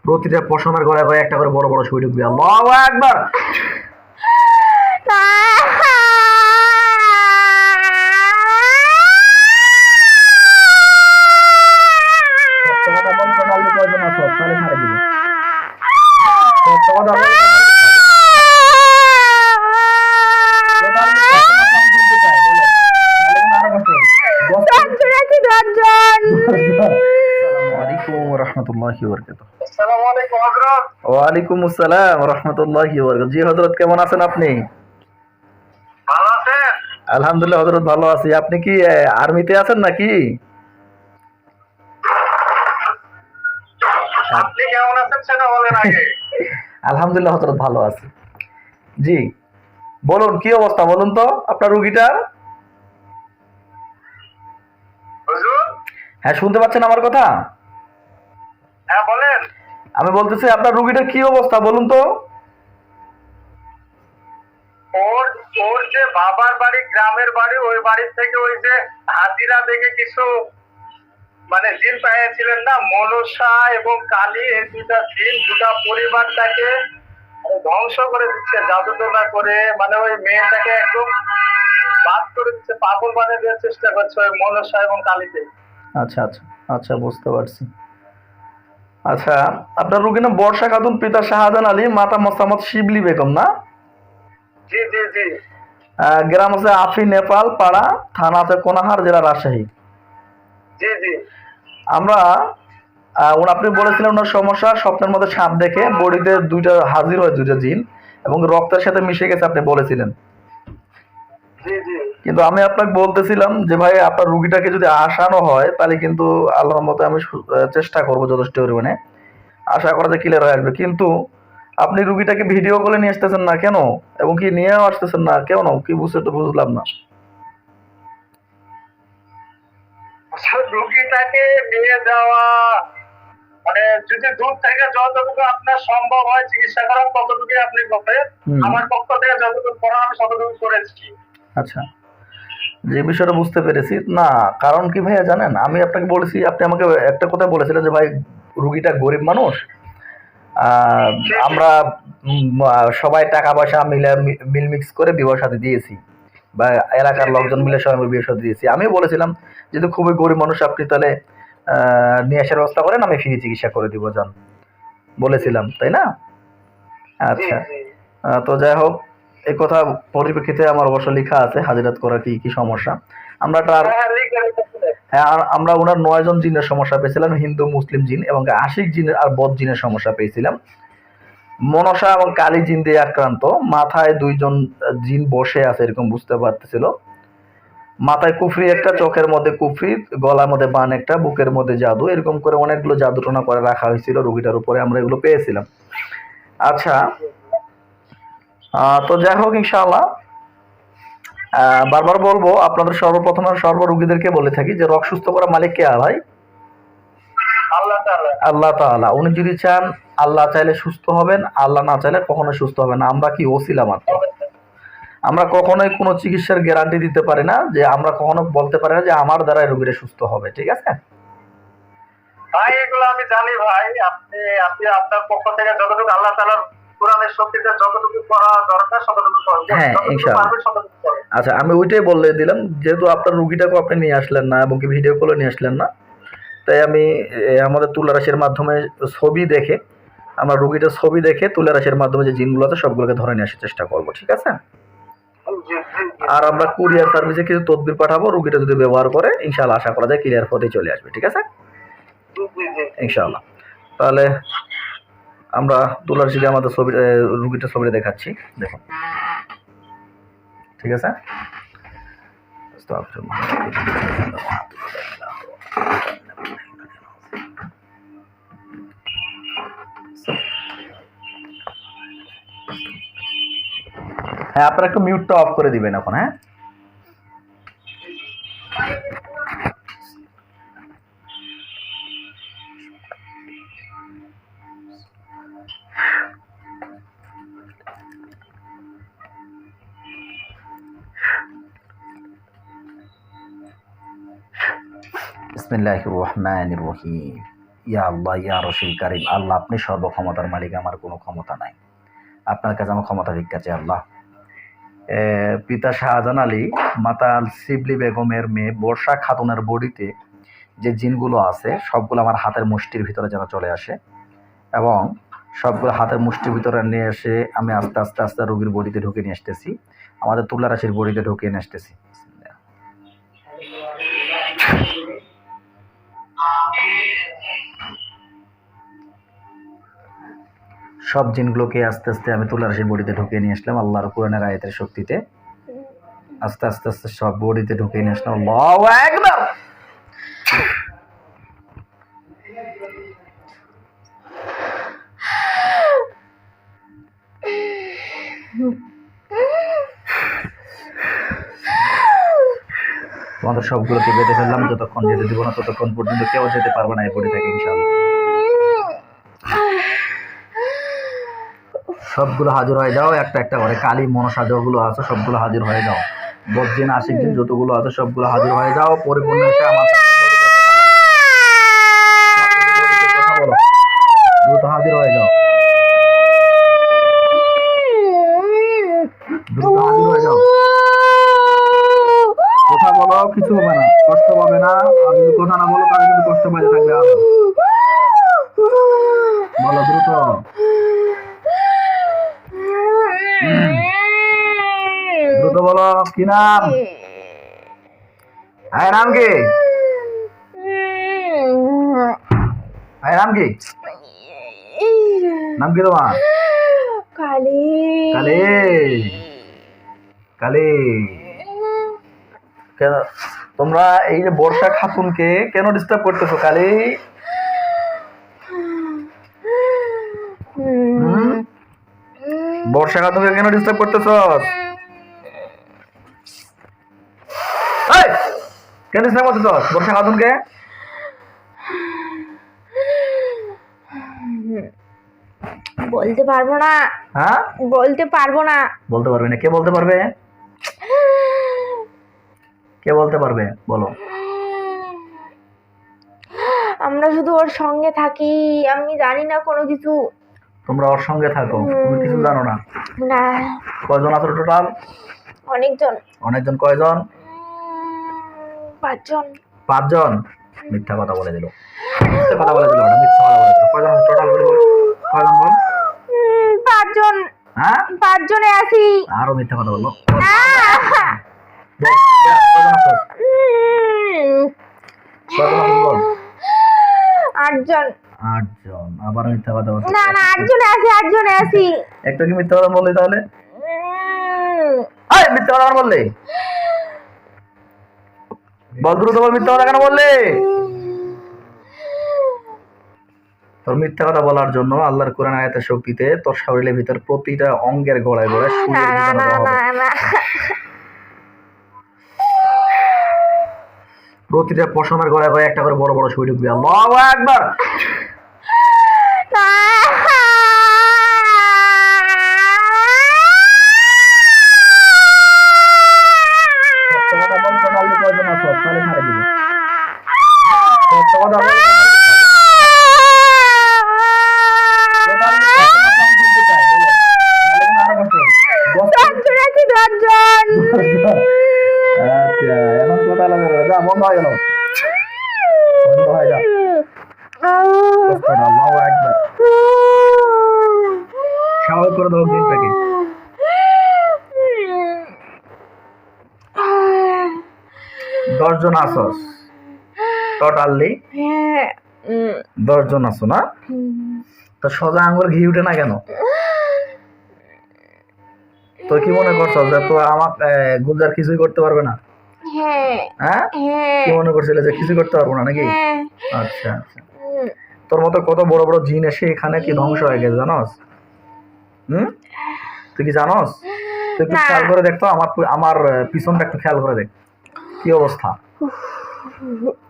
প্রতিটা পশমের গলায় করে একটা করে বড় বড় সুই ঢুকবে। আল্লাহু আকবার। ওয়ালাইকুম আসসালাম রহমতুল্লাহি ওয়া বারাকাতুহু। জি হযরত, কেমন আছেন আপনি? ভালো আছেন? আলহামদুলিল্লাহ হযরত, ভালো আছি। আপনি কি আর্মিতে আছেন নাকি? আপনি কেমন আছেন সেটা বলেন আগে। আলহামদুলিল্লাহ হযরত, ভালো আছি। জি বলুন, কি অবস্থা বলুন তো আপনার রোগীটার? হুজুর? হ্যাঁ, শুনতে পাচ্ছেন আমার কথা? হ্যাঁ বলেন। আমি বলতেছি আপনার রোগীটার কি অবস্থা বলুন তো। ওর ওর যে বাবার বাড়ি, গ্রামের বাড়ি, ওই বাড়ি থেকে ওই যে হাজিরা থেকে কিছু মানে জিন পাইয়াছিলেন না, মনসা এবং কালী, এই দুটা জিন দুটা পরিবারটাকে ধ্বংস করে দিচ্ছে জাদুটোনা করে। মানে ওই মেয়েটাকে একদম বাদ করে দিচ্ছে, পাগল বানিয়ে দেওয়ার চেষ্টা করছে ওই মনসা এবং কালীকে। আচ্ছা আচ্ছা আচ্ছা, বুঝতে পারছি। আচ্ছা, আপনার রোগী নাম বর্ষা খাতুন, পিতা শাহজাহান আলী, মাতা মোসাম্মদ শিবলি বেগম, না? জি জি জি গ্রাম আছে আফি, নেপাল পাড়া, থানা আছে কোনাহার, জেলা রাজশাহী। জি জি আমরা আপনি বলেছিলেন ওনার সমস্যা স্বপ্নের মধ্যে সাপ দেখে বডিতে দুইটা হাজির হয়, দুইটা জিন, এবং রক্তের সাথে মিশে গেছে আপনি বলেছিলেন। জি জি কিন্তু আমি আপনাকে বলতেছিলাম যে ভাই, আপনার রুগীটাকে যদি আসানো হয় তাহলে কিন্তু আল্লাহর মতো আমি চেষ্টা করবো যথেষ্ট পরিমাণে, আশা করা যায় ক্লিয়ার হয়ে আসবে। কিন্তু আপনি রুগীটাকে ভিডিও কলে নিয়ে আসতেছেন না কেন, এবং কি নিয়েও আসতেছেন না কেন, কি বুঝলাম না। রুগীটাকে নিয়ে যাওয়া মানে যদি দূর থেকে যতটুকু আপনার সম্ভব হয় চিকিৎসা করা ততটুকু আপনি করবেন। আমার পক্ষ থেকে যতটুকু করার আমি ততটুকু করেছি। আচ্ছা, যে বিষয়টা বুঝতে পেরেছি না, কারণ কি ভাইয়া জানেন, আমি আপনাকে বলেছি, আপনি আমাকে একটা কথা বলেছিলেন যে ভাই রুগীটা গরিব মানুষ, আমরা সবাই টাকা পয়সা মিল মিক্স করে বিবাহ সাথে দিয়েছি, বা এলাকার লোকজন মিলে সবাই বিয়ে সাথে দিয়েছি। আমিও বলেছিলাম যেহেতু খুবই গরিব মানুষ, আপনি তাহলে নিয়ে আসার ব্যবস্থা করেন, আমি ফ্রি চিকিৎসা করে দিব যান, বলেছিলাম তাই না? আচ্ছা, তো যাই হোক, এই কথা পরিপ্রেক্ষিতে আমার অবশ্য লেখা আছে হাজিরাত করা কি কি সমস্যা। আমরা আমরা ওনার 9 জন জিনের সমস্যা পেয়েছিলাম, হিন্দু মুসলিম জিন এবং আশিক জিনের আর বদ জিনের সমস্যা পেয়েছিলাম। মনসা এবং কালী জিন দিয়ে আক্রান্ত, মাথায় 2 জন জিন বসে আছে এরকম বুঝতে পারতেছিল, মাথায় কুফরি একটা, চোখের মধ্যে কুফরি, গলার মধ্যে বান একটা, বুকের মধ্যে জাদু, এরকম করে অনেকগুলো জাদু টোনা করে রাখা হয়েছিল রোগীটার উপরে, আমরা এগুলো পেয়েছিলাম। আচ্ছা, তো যাই হোক ইনশাআল্লাহ, বারবার বলবো আপনাদের সর্বপ্রথম সর্ব রোগীদেরকে বলে থাকি যে রোগ সুস্থ করা মালিক কে ভাই? আল্লাহ তাআলা। উনি যদি চান, আল্লাহ চাইলে সুস্থ হবেন, আল্লাহ না চাইলে কখনো সুস্থ হবে না। আমরা কি ওসিলা মাত্র। আমরা কখনোই কোনো চিকিৎসার গ্যারান্টি দিতে পারি না, যে আমরা কখনো বলতে পারি না যে আমার দ্বারা রোগীরা সুস্থ হবে, ঠিক আছে ভাই? এগুলো আমি জানি ভাই, আপনি আপনি আপনার পক্ষ থেকে যতটুকু আল্লাহ তাআলার কোরআনের শক্তিতে যতটুকু করা দরকার ততটুকু করবেন। হ্যাঁ ইনশাআল্লাহ। আচ্ছা, আমি ওইটাই বলে দিলাম, যেহেতু আপনার রুগীটাকে আপনি নিয়ে আসলেন না এবং কি ভিডিও কলে নিয়ে আসলেন না, তাই আমি আমাদের তুলারাশির মাধ্যমে ছবি দেখে, আমার রুগীটার ছবি দেখে তুলারাশির মাধ্যমে যে জিনগুলো আছে সবগুলোকে ধরে নিয়ে আসার চেষ্টা করবো, ঠিক আছে? আর আমরা কুরিয়ার সার্ভিসে কিছু তদবির পাঠাবো, রুগীটা যদি ব্যবহার করে ইনশাআল্লাহ আশা করা যায় ক্লিয়ার পথে চলে আসবে, ঠিক আছে ইনশাআল্লাহ। তাহলে আমরা তুলারাশিতে আমাদের ছবি, রুগীটার ছবিটা দেখাচ্ছি, দেখুন, ঠিক আছে? হ্যাঁ, আপনারা একটু মিউটটা অফ করে দিবেন এখন। হ্যাঁ, বিসমিল্লাহির রহমানির রহিম। ইয়া আল্লাহ ইয়া রশিদ কারিম, আল্লাহ আপনি সর্বক্ষমতার মালিক, আমার কোনো ক্ষমতা নাই, আপনার কাছে আমার ক্ষমতা ভিক্ষা চাই আল্লাহ। পিতা শাহজাহান আলী, মাতা শিবলি বেগমের মেয়ে বর্ষা খাতুনের বডিতে যে জিনগুলো আছে সবগুলো আমার হাতের মুষ্টির ভিতরে যেন চলে আসে, এবং সবগুলো হাতের মুষ্টির ভিতরে নিয়ে এসে আমি আস্তে আস্তে আস্তে রোগীর বডিতে ঢুকে নিয়ে আসতেছি, আমাদের তুলা রাশির বডিতে ঢুকিয়ে নিয়ে আসতেছি। সব জিনগুলোকে আস্তে আস্তে আমি তুলা রাশির বডিতে ঢুকিয়ে নিয়ে আসলাম আল্লাহর কোরআনের আয়াতের শক্তিতে। আস্তে আস্তে আস্তে সব বডিতে ঢুকিয়ে নিয়ে আসলাম। আল্লাহু আকবার। তোমাদের সবগুলোকে বেঁধে ফেললাম, যতক্ষণ যেতে দিব না ততক্ষণ পর্যন্ত কেউ যেতে পারবে না এই বডি থেকে ইনশাআল্লাহ। সবগুলো হাজির হয়ে যাও একটা একটা করে, কালী মনসা যতগুলো আছে সবগুলো হাজির হয়ে যাও, বদ্দিন আশিক দিন যতগুলো আছে সবগুলো হাজির হয়ে যাও, পরিপূর্ণ এসে আমার সাথে কথা বলো, দ্রুত হাজির হয়ে যাও, দ্রুত হাজির হয়ে যাও, কথা বলো, কিছু হবে না, কষ্ট পাবে না, আর যদি কথা না বলো তাহলে কিন্তু কষ্ট পাইতে থাকবে। আরো বলো দ্রুত। দ্রুত বলো, কি নাম? আয় নাম কি? আয় নাম কি? নাম কি তোমার? কালী। কালী। কালী। কেন তোমরা এই যে বর্ষা খাতুনকে কেন ডিস্টার্ব করতেছো কালী? বর্ষা খাতুনকে কেন ডিস্টার্ব করতেছো? কেন ডিস্টার্ব করতেছো বর্ষা খাতুনকে? বলতে পারবো না। হ্যাঁ, বলতে পারবো না। বলতে পারবে না? কে বলতে পারবে? কে বলতে পারবে বলো? আমরা শুধু ওর সঙ্গে থাকি, আমি জানি না কোনো কিছু। তোমরা ওর সঙ্গে থাকো, তুমি কিছু জানো না? না। কয়জন আছো টোটাল? অনেকজন। অনেকজন কয়জন? 5 জন। 5 জন? মিথ্যা কথা বলে দিল, মিথ্যা কথা বলে দিল, ওটা মিথ্যা কথা বলে দিল। কয়জন টোটাল করে বল, কয়জন বল? 5 জন। হ্যাঁ, 5 জনে আছি। আরো মিথ্যা কথা বললো। কয়জন আছো? 8 জন। 8 জন, আবার মিথ্যা কথা বলছো। না না, 8 জনে আছি, 8 জনে আছি। একটু কি মিথ্যা কথা বললি তাহলে? এই মিথ্যা কথা বললে? বল দ্রুত বল, মিথ্যা কথা কেন বললে? তোর মিথ্যা কথা বলার জন্য আল্লাহর কোরআন আয়াতের শক্তিতে তোর শরীরের ভিতর প্রতিটা অঙ্গের গোড়ায় গোড়ায় সুইয়ের বিধান দেওয়া হবে। প্রতিটা পশমের গোড়ায় গোড়ায় একটা করে বড় বড় সুই ঢুকবে। আল্লাহু আকবার। সত্য কথা বল, টোটালি কয়জন আছো? তাহলে ছাড়ে দিব। সত্য কথা বল, আচ্ছা এখন কথা লাগে, যা বন্ধ হয়ে গেল, বন্ধ হয়ে যা। আল্লাহু আকবার। স্বাভাবিক করে দাও দিনটাকে। 10 জন আছো টোটালি? হ্যাঁ। 10 জন আছো না? তো সোজা আঙ্গুল ঘি উঠে না কেন? তো কি মনে করছো যে তো আমার গুলজার কিছুই করতে পারবে না? হ্যাঁ। হ্যাঁ, কি মনে করছিলে যে কিছু করতে পারবো না নাকি? আচ্ছা আচ্ছা, তোর মতো কত বড় বড় জিন এসে এখানে কি ধ্বংস হয়ে গেছে জানোস? তুই কি জানোস? তুই একটু খেয়াল করে দেখতো, আমার পিছনটা একটু খেয়াল করে দেখ কি অবস্থা।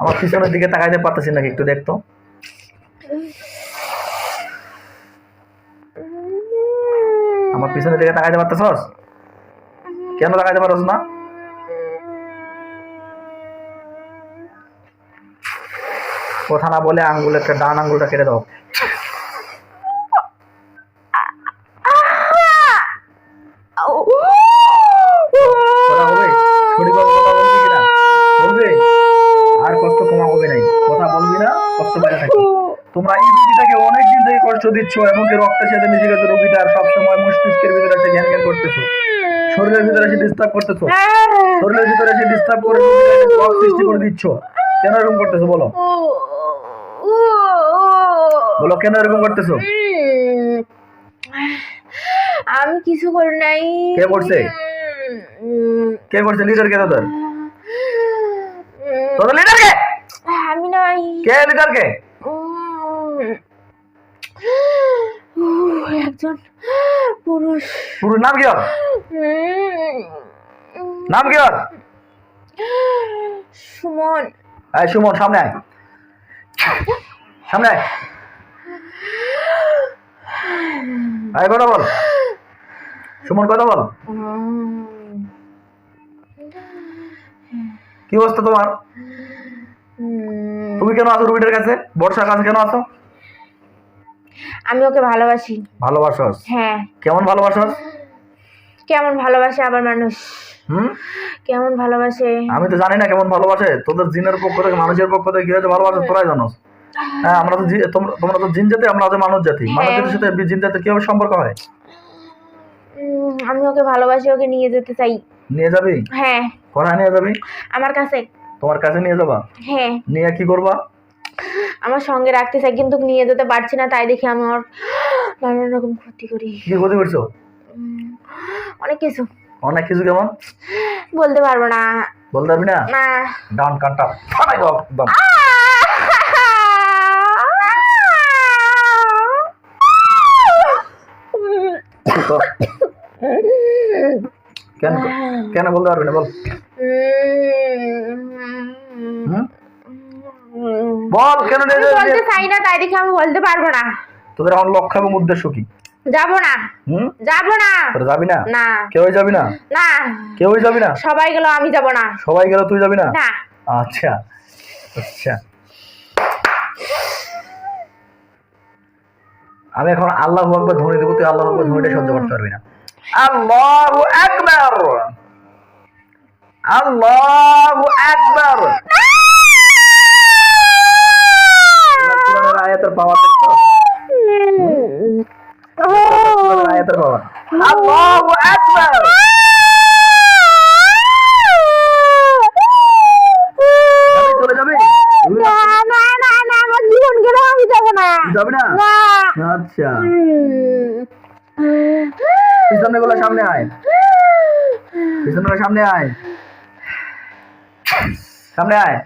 আমার পিছনের দিকে তাকাইতে পারতেছি নাকি? একটু দেখতো। আমার পিছনের দিকে তাকাইতে পারতেছস? কেন তাকাইতে পারছ না? কথা না বলে আঙ্গুলের ডান আঙ্গুলটা কেটে দাও। কথা হবে? সঠিকভাবে কথা বলবি কিনা? বলবে? আর কষ্ট কমা হবে নাই। কথা বলবি না, কষ্ট বাইরে থাকবে। তোমরা এই রোগীটাকে অনেকদিন থেকে কষ্ট দিচ্ছ এবং কি রক্তের সাথে মিশে গেছে রোগীটার, সবসময় মস্তিষ্কের ভিতরে এসে জ্ঞান জ্ঞান করতেছো, শরীরের ভিতরে এসে ডিস্টার্ব করতেছো, শরীরের ভিতরে এসে ডিস্টার্ব করে রোগ সৃষ্টি করে দিচ্ছ। কেন এরকম করতেছো বলো? বলো কেন এরকম করতেছো? আমি কিছু করি নাই। কে করছে? কে করছে? লিডার কে তোদের? তোদের লিডার কে? আমি নাই। কে লিডার কে? একজন পুরুষ। পুরুষ নাম কি ওর? নাম কি ওর? সুমন। এই সুমন সামনে আয়, সামনে আয়। আয় কথা বল সুমন, কথা বল। কি অবস্থা তোমার? তুমি কেন আছো রুবিটার কাছে? বর্ষার কাছে কেন আছো? আমি ওকে ভালোবাসি। ভালোবাসস? হ্যাঁ। কেমন ভালোবাসস? কেমন ভালোবাসে আবার মানুষ? কেমন ভালোবাসে? আমি তো জানি না কেমন ভালোবাসে। তোদের জিনের পক্ষ থেকে মানুষের পক্ষ থেকে কি হয়েছে ভালোবাসে তোরাই জানোস। হ্যাঁ, আমরা তো তোমরা তো জিন জাতি, আমরা তো মানুষ জাতি। মানুষ জাতির সাথে জিন জাতির কিভাবে সম্পর্ক হয়? আমি ওকে ভালোবাসি, ওকে নিয়ে যেতে চাই। নিয়ে যাবি? হ্যাঁ। কোথায় নিয়ে যাবি? আমার কাছে। তোমার কাছে নিয়ে যাবা? হ্যাঁ। নিয়ে কি করবা? আমার সঙ্গে রাখতে চাই, কিন্তু নিয়ে যেতে পারছি না, তাই দেখি আমি ওর নানান রকম ক্ষতি করি। কি ক্ষতি করছো? অনেক কিছু। অনেক কিছু। কেমন? বলতে পারবো না। বলতে পারবি না? না। ডান কানটা ফাটাই দাও একদম। কেন কেন বলতে পারবি না বল? বল কেন? বলতে চাই না, তাই দেখি আমি বলতে পারবো না। তোদের আমার লক্ষ্য এবং উদ্দেশ্য কি? যাবো না। যাবো না। তোরা যাবি না? না। কেউই যাবি না? না। কেউই যাবি না? সবাই গেল, আমি যাবো না। সবাই গেল, তুই যাবি না? না। আচ্ছা আচ্ছা, আমি এখন আল্লাহু আকবার ধ্বনি দেবো, তুই আল্লাহু আকবার ধ্বনিটা সহ্য করতে পারবি না। আল্লাহু আকবার, আল্লাহু আকবার। কোরআনের আয়াতের পাওয়ার দেখছো? কোরআনের আয়াতের পাওয়ার। আল্লাহু আকবার। চলে যাবে? না না না না, আমার জীবন গেল, আমি যাবো না। যাবি না? আচ্ছা, পিছনে গুলো সামনে আয়, পিছনে গুলো সামনে আয়, সামনে আয়,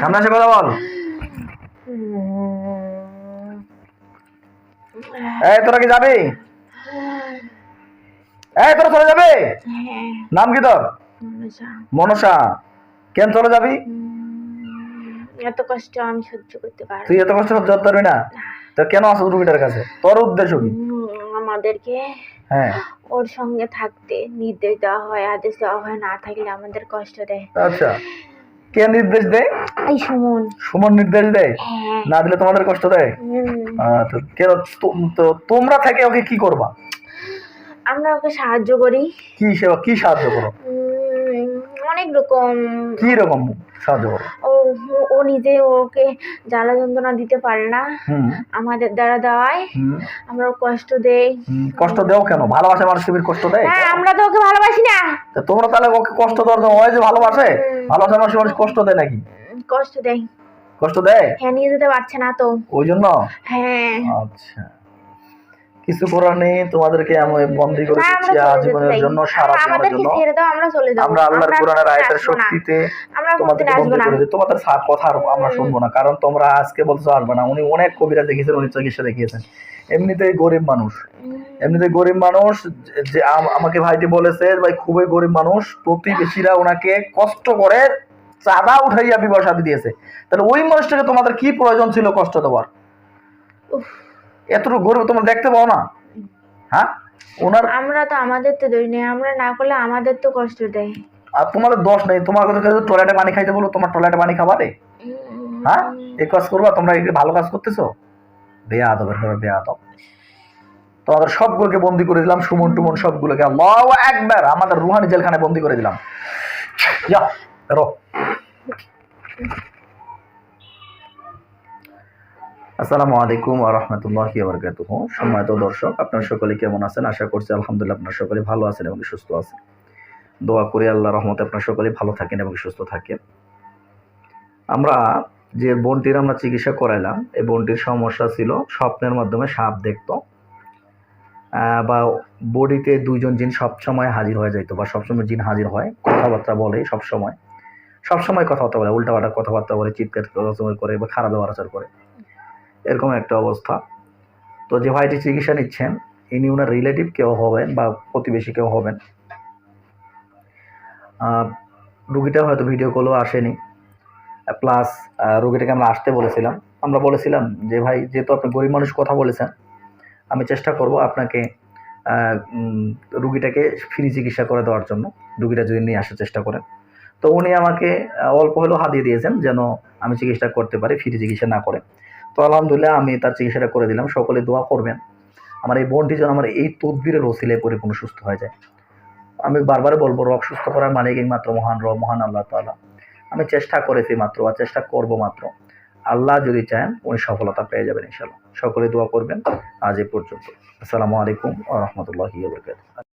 সামনে এসে কথা বল। এই তোরা কি যাবি? এই তোরা চলে যাবে? নাম কি তোর? মনসা। কেন চলে যাবি? এত কষ্ট আমি সহ্য করতে পারবো। তুই এত কষ্ট সহ্য করতে পারবি না? তো কেন আসো রুগীটার কাছে? তোর উদ্দেশ্য কি? আমাদেরকে হ্যাঁ ওর সঙ্গে থাকতে নির্দেশ দেওয়া হয়, আদেশ দেওয়া হয়, না থাকলে আমাদের কষ্ট দেয়। আচ্ছা, কে নির্দেশ দেয়? এই সুমন। সুমন নির্দেশ দেয়? না দিলে তোমাদের কষ্ট দেয়? তো কেন তোমরা থেকে ওকে কি করবা? আমরা ওকে সাহায্য করি। কি সেবা? কি সাহায্য করো? অনেক রকম। কি রকম সাহায্য করো? ও নিজে ওকে জ্বালা যন্ত্রণা দিতে পারে না, আমাদের দ্বারা দেওয়ায় আমরা কষ্ট দেই। কষ্ট দেও কেন? ভালোবাসা মানুষ কষ্ট দেয়? হ্যাঁ, আমরা তো ওকে ভালোবাসি না। তোমরা তাহলে ওকে কষ্ট দেওয়ার জন্য, ওই যে ভালোবাসে, ভালোবাসা মানুষ কষ্ট দেয় নাকি? কষ্ট দেয়। কষ্ট দেয়? হ্যাঁ, নিয়ে যেতে পারছে না তো, ওই জন্য। হ্যাঁ। আচ্ছা, কিছু করার নেই, তোমাদেরকে আমি বন্দী করে দিচ্ছি আজীবনের জন্য, সারা জীবনের জন্য। আমরা আল্লাহর কোরআনের আয়াতের শক্তিতে তোমাদেরকে বন্দী করে দিই। তোমাদের কথা আমরা শুনবো না, কারণ তোমরা আজকে বলতে আসবে না। উনি অনেক কবিরা দেখিয়েছেন, উনি চিকিৎসা দেখিয়েছেন। এমনিতেই গরিব মানুষ, এমনিতেই গরিব মানুষ। যে আমাকে ভাইটি বলেছে ভাই খুবই গরিব মানুষ, প্রতিবেশীরা ওনাকে কষ্ট করে চাঁদা উঠাইয়া বিবাহ শাদী দিয়েছে। তাহলে ওই মানুষটাকে তোমাদের কি প্রয়োজন ছিল কষ্ট দেওয়ার? এতটুকু গরিব তোমরা দেখতে পাও না? হ্যাঁ, ওনার আমরা তো আমাদের তো দই নেই, আমরা না করলে আমাদের তো কষ্ট দেয়। আর তোমাদের দোষ নেই, তোমার কাছে টয়লেটে পানি খাইতে বলো, তোমার টয়লেটে পানি খাবারে? হ্যাঁ, এই কাজ করবা তোমরা? এই ভালো কাজ করতেছো? বেয়াদবের ঘরে বেয়াদব। তোমাদের সবগুলোকে বন্দি করে দিলাম, সুমন টুমন সবগুলোকে, আল্লাহু আকবার, আমাদের রুহানি জেলখানায় বন্দি করে দিলাম। যা বেরো। আসসালামু আলাইকুম ওয়া রাহমাতুল্লাহি ওয়া বারাকাতুহু। সম্মানিত দর্শক, আপনারা সকলে কেমন আছেন? আশা করছি আলহামদুলিল্লাহ আপনারা সকলে ভালো আছেন এবং সুস্থ আছেন। দোয়া করি আল্লাহর রহমতে আপনারা সকলে ভালো থাকেন এবং সুস্থ থাকেন। আমরা যে বোনটির আমরা চিকিৎসা করাইলাম, এই বোনটির সমস্যা ছিল স্বপ্নের মাধ্যমে সাপ দেখতো, বা বডিতে দুইজন জিন সবসময় হাজির হয়ে যাইতো, বা সবসময় জিন হাজির হয়, কথাবার্তা বলে, সবসময় কথাবার্তা বলে, উল্টাপাল্টা কথাবার্তা বলে, চিৎকার করে বা খারাপ ব্যবহার আচার করে, এরকম একটা অবস্থা। তো যে ভাইটি চিকিৎসা নিচ্ছেন, ইনি ওনার রিলেটিভ কেউ হবেন বা প্রতিবেশী কেউ হবেন। রুগীটা হয়তো ভিডিও কলও আসেনি, প্লাস রুগীটাকে আমরা আসতে বলেছিলাম। আমরা বলেছিলাম যে ভাই, যেহেতু আপনি গরিব মানুষ কথা বলেছেন, আমি চেষ্টা করব আপনাকে রুগীটাকে ফ্রি চিকিৎসা করে দেওয়ার জন্য, রুগীটা যদি নিয়ে আসার চেষ্টা করেন। তো উনি আমাকে অল্প হলেও হাতিয়ে দিয়েছেন যেন আমি চিকিৎসা করতে পারি, ফ্রি চিকিৎসা না করে। তো আলহামদুলিল্লাহ আমি তার চিকিৎসাটা করে দিলাম। সকলে দোয়া করবেন আমার এই বোনটি যেন আমার এই তদবিরের ওসিলায় পরিপূর্ণ সুস্থ হয়ে যায়। আমি বারবার বলবো, রোগ সুস্থ করার মালিক একমাত্র মহান রব, মহান আল্লাহ তাআলা। আমি চেষ্টা করেছি মাত্র, আর চেষ্টা করব মাত্র। আল্লাহ যদি চান উনি সফলতা পেয়ে যাবেন ইনশাআল্লাহ। সকলে দোয়া করবেন। আজ এই পর্যন্ত। আসসালামু আলাইকুম ওয়া রাহমাতুল্লাহি ওয়া বারাকাতুহু।